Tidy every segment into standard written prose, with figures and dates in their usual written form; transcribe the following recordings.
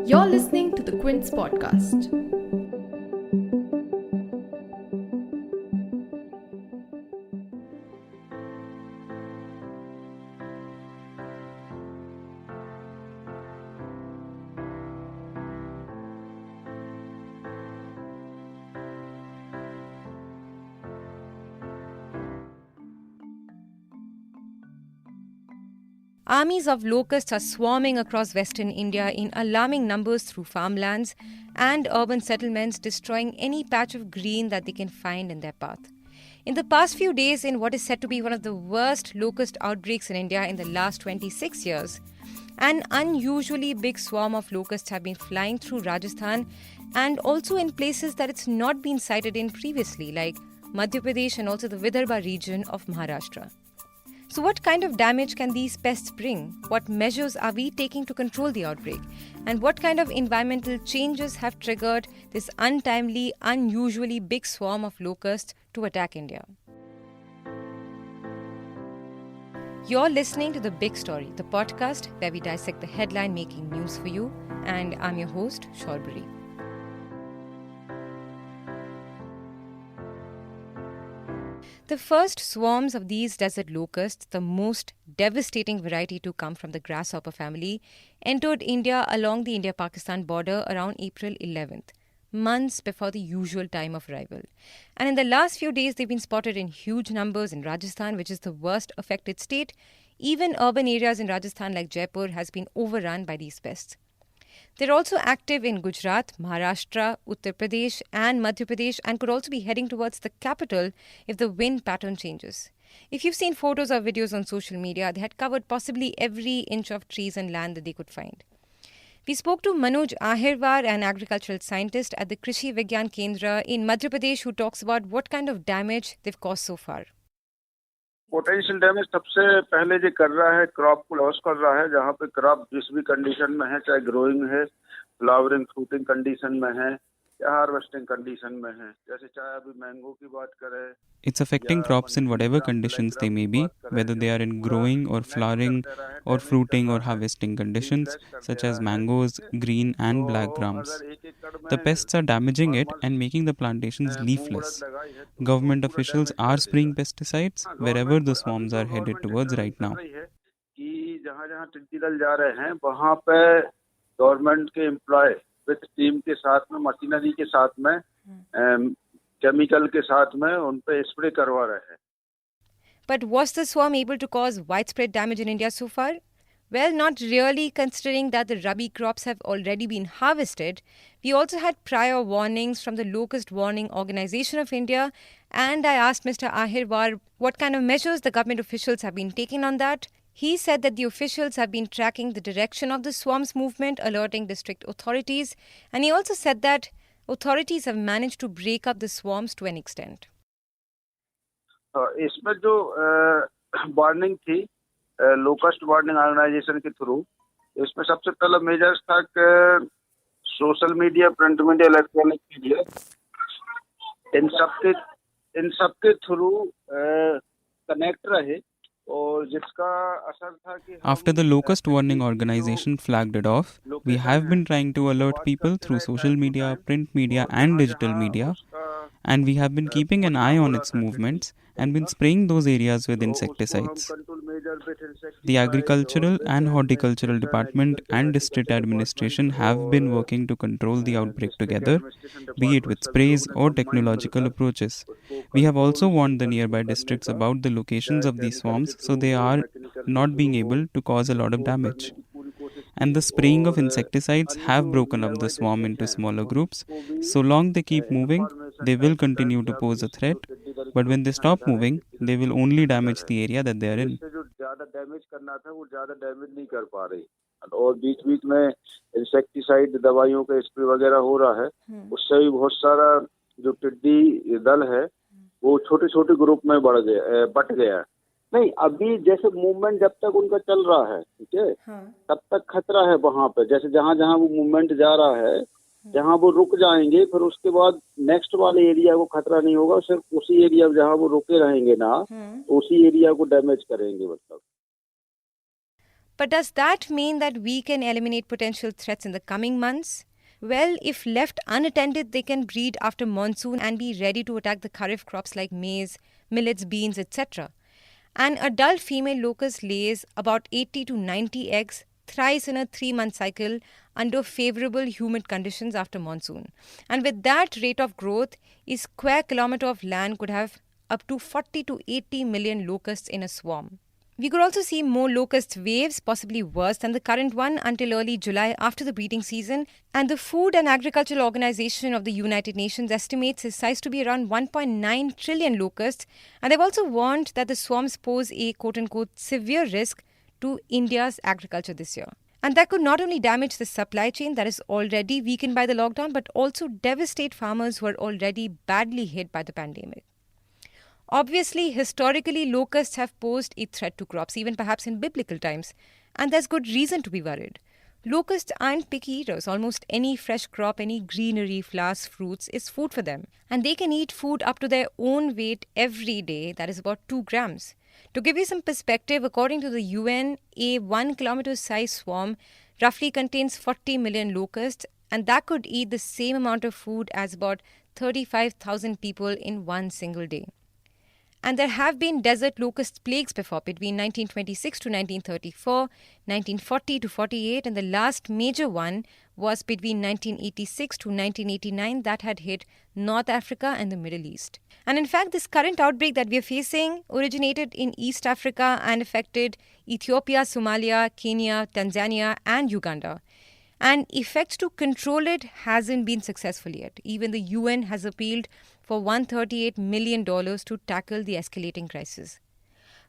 You're listening to the Quint's podcast. Armies of locusts are swarming across western India in alarming numbers through farmlands and urban settlements, destroying any patch of green that they can find in their path. In the past few days, in what is said to be one of the worst locust outbreaks in India in the last 26 years, an unusually big swarm of locusts have been flying through Rajasthan and also in places that it's not been sighted in previously, like Madhya Pradesh and also the Vidarbha region of Maharashtra. So what kind of damage can these pests bring? What measures are we taking to control the outbreak? And what kind of environmental changes have triggered this untimely, unusually big swarm of locusts to attack India? You're listening to The Big Story, the podcast where we dissect the headline making news for you. And I'm your host, Shorbury. The first swarms of these desert locusts, the most devastating variety to come from the grasshopper family, entered India along the India-Pakistan border around April 11th, months before the usual time of arrival. And in the last few days, they've been spotted in huge numbers in Rajasthan, which is the worst affected state. Even urban areas in Rajasthan like Jaipur has been overrun by these pests. They're also active in Gujarat, Maharashtra, Uttar Pradesh and Madhya Pradesh and could also be heading towards the capital if the wind pattern changes. If you've seen photos or videos on social media, they had covered possibly every inch of trees and land that they could find. We spoke to Manoj Ahirwar, an agricultural scientist at the Krishi Vigyan Kendra in Madhya Pradesh, who talks about what kind of damage they've caused so far. Potential damage सबसे पहले जो कर रहा है crop को loss कर रहा है, जहाँ पे क्रॉप जिस भी कंडीशन में है, चाहे ग्रोइंग है, फ्लावरिंग फ्रूटिंग कंडीशन में है या हार्वेस्टिंग कंडीशन में है, जैसे चाहे अभी मैंगो की बात करें. It's affecting crops in whatever conditions they may be, whether they are in growing or flowering or fruiting or harvesting conditions, such as mangoes, green and black grams. The pests are damaging it and making the plantations leafless. Government officials are spraying pesticides wherever the swarms are headed towards right now. कि जहाँ-जहाँ टिड्डी दल जा रहे हैं, वहाँ पे government के employ with team के साथ में, मशीनरी के साथ में, केमिकल के साथ में उन पे स्प्रे करवा रहे हैं. But was the swarm able to cause widespread damage in India so far? Well, not really, considering that the rabi crops have already been harvested. We also had prior warnings from the Locust Warning Organization of India, and I asked Mr. Ahirwar what kind of measures the government officials have been taking on that. He said that the officials have been tracking the direction of the swarm's movement, alerting district authorities, and he also said that authorities have managed to break up the swarms to an extent. इसमें जो warning थी locust warning organisation के थ्रू, इसमें सबसे पहला measures था कि social media, print media, electronic media, इन सब के थ्रू कनेक्ट रहे. After the Locust Warning Organization flagged it off, we have been trying to alert people through social media, print media and digital media, and we have been keeping an eye on its movements and been spraying those areas with insecticides. The Agricultural and Horticultural Department and District Administration have been working to control the outbreak together, be it with sprays or technological approaches. We have also warned the nearby districts about the locations of these swarms so they are not being able to cause a lot of damage. And the spraying of insecticides have broken up the swarm into smaller groups. So long they keep moving, they will continue to pose a threat. But when they stop moving, they will only damage the area that they are in. और बीच-बीच में insecticide दवाइयों का spray वगैरह हो रहा है, उससे भी बहुत सारा जो टिड्डी दल है वो छोटे-छोटे ग्रुप में बट गया. नहीं, अभी जैसे मूवमेंट जब तक उनका चल रहा है, ठीक है, तब तक खतरा है वहाँ पे. जैसे जहाँ-जहाँ वो मूवमेंट जा रहा है, जहाँ वो रुक जाएंगे, फिर उसके बाद नेक्स्ट वाले एरिया को खतरा नहीं होगा. सिर्फ उसी एरिया जहाँ वो रुके रहेंगे ना, उसी एरिया को डैमेज करेंगे. मतलब But does that mean that we can eliminate potential threats in the coming months? Well, if left unattended, they can breed after monsoon and be ready to attack the kharif crops like maize, millets, beans, etc. An adult female locust lays about 80 to 90 eggs thrice in a 3-month cycle under favorable humid conditions after monsoon. And with that rate of growth, a square kilometer of land could have up to 40 to 80 million locusts in a swarm. We could also see more locust waves, possibly worse than the current one, until early July after the breeding season. And the Food and Agricultural Organization of the United Nations estimates its size to be around 1.9 trillion locusts. And they've also warned that the swarms pose a quote-unquote severe risk to India's agriculture this year. And that could not only damage the supply chain that is already weakened by the lockdown, but also devastate farmers who are already badly hit by the pandemic. Obviously, historically, locusts have posed a threat to crops, even perhaps in biblical times, and there's good reason to be worried. Locusts aren't picky eaters. Almost any fresh crop, any greenery, flowers, fruits is food for them. And they can eat food up to their own weight every day, that is about 2 grams. To give you some perspective, according to the UN, a 1 kilometer size swarm roughly contains 40 million locusts, and that could eat the same amount of food as about 35,000 people in one single day. And there have been desert locust plagues before, between 1926 to 1934, 1940 to 48, and the last major one was between 1986 to 1989 that had hit North Africa and the Middle East. And in fact, this current outbreak that we are facing originated in East Africa and affected Ethiopia, Somalia, Kenya, Tanzania, and Uganda. And effects to control it hasn't been successful yet. Even the UN has appealed for $138 million to tackle the escalating crisis.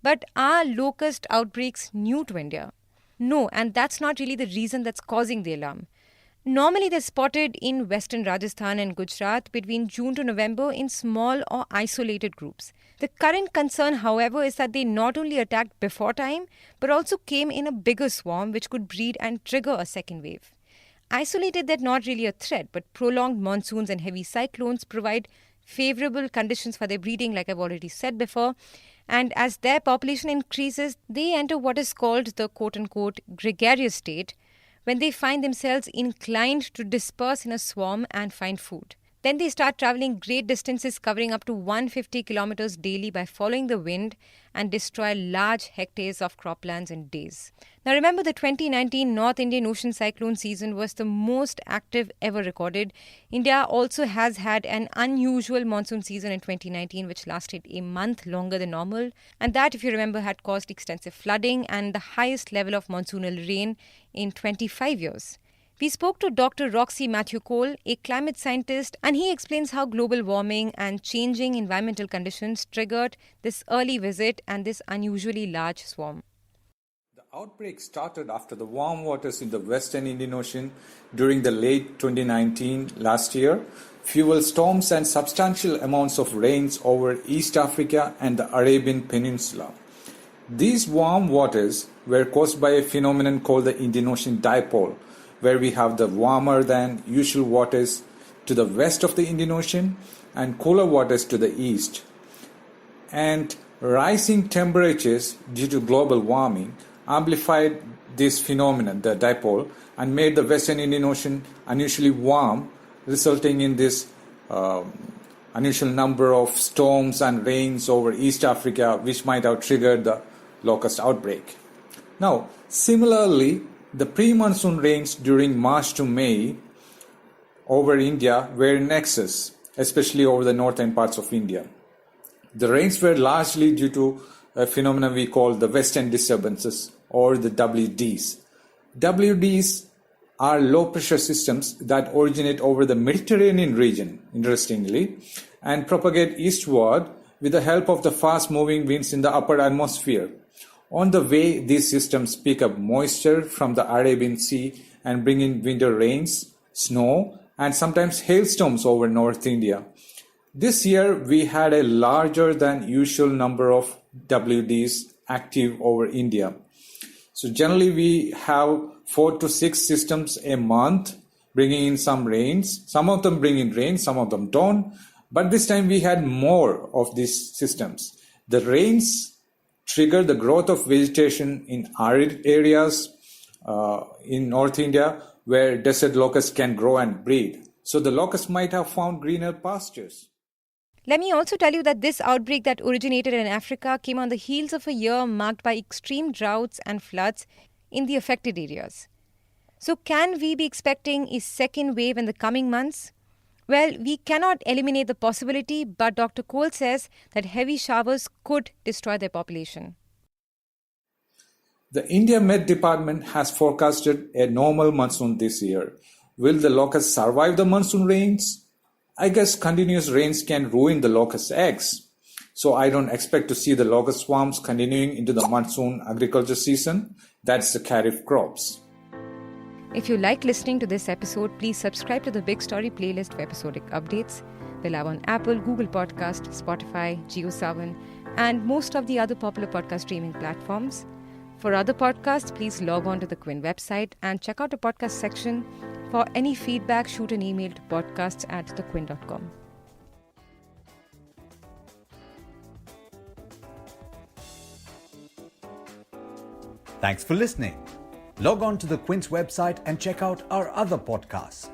But are locust outbreaks new to India? No, and that's not really the reason that's causing the alarm. Normally, they're spotted in western Rajasthan and Gujarat between June to November in small or isolated groups. The current concern, however, is that they not only attacked before time, but also came in a bigger swarm which could breed and trigger a second wave. Isolated, they're not really a threat, but prolonged monsoons and heavy cyclones provide favorable conditions for their breeding, like I've already said before. And as their population increases, they enter what is called the quote-unquote gregarious state, when they find themselves inclined to disperse in a swarm and find food. Then they start traveling great distances, covering up to 150 kilometers daily by following the wind, and destroy large hectares of croplands in days. Now remember, the 2019 North Indian Ocean cyclone season was the most active ever recorded. India also has had an unusual monsoon season in 2019, which lasted a month longer than normal. And that, if you remember, had caused extensive flooding and the highest level of monsoonal rain in 25 years. We spoke to Dr. Roxy Matthew Cole, a climate scientist, and he explains how global warming and changing environmental conditions triggered this early visit and this unusually large swarm. The outbreak started after the warm waters in the western Indian Ocean during the late 2019 last year fueled storms and substantial amounts of rains over East Africa and the Arabian Peninsula. These warm waters were caused by a phenomenon called the Indian Ocean dipole, where we have the warmer than usual waters to the west of the Indian Ocean and cooler waters to the east. And rising temperatures due to global warming amplified this phenomenon, the dipole, and made the western Indian Ocean unusually warm, resulting in this unusual number of storms and rains over East Africa, which might have triggered the locust outbreak. Now, similarly, the pre-monsoon rains during March to May over India were in excess, especially over the northern parts of India. The rains were largely due to a phenomenon we call the Western disturbances, or the WDs. WDs are low-pressure systems that originate over the Mediterranean region, interestingly, and propagate eastward with the help of the fast-moving winds in the upper atmosphere. On the way, these systems pick up moisture from the Arabian Sea and bring in winter rains, snow, and sometimes hailstorms over North India. This year, we had a larger than usual number of WDs active over India. So generally, we have 4 to 6 systems a month bringing in some rains. Some of them bring in rain, some of them don't. But this time, we had more of these systems. The rains trigger the growth of vegetation in arid areas in North India where desert locusts can grow and breed. So the locusts might have found greener pastures. Let me also tell you that this outbreak that originated in Africa came on the heels of a year marked by extreme droughts and floods in the affected areas. So can we be expecting a second wave in the coming months? Well, we cannot eliminate the possibility, but Dr. Cole says that heavy showers could destroy their population. The India Met Department has forecasted a normal monsoon this year. Will the locusts survive the monsoon rains? I guess continuous rains can ruin the locust eggs. So I don't expect to see the locust swarms continuing into the monsoon agriculture season. That's the kharif crops. If you like listening to this episode, please subscribe to the Big Story playlist for episodic updates. We're live on Apple, Google Podcast, Spotify, JioSaavn, and most of the other popular podcast streaming platforms. For other podcasts, please log on to the Quint website and check out the podcast section. For any feedback, shoot an email to podcasts@thequint.com. Thanks for listening. Log on to the Quint's website and check out our other podcasts.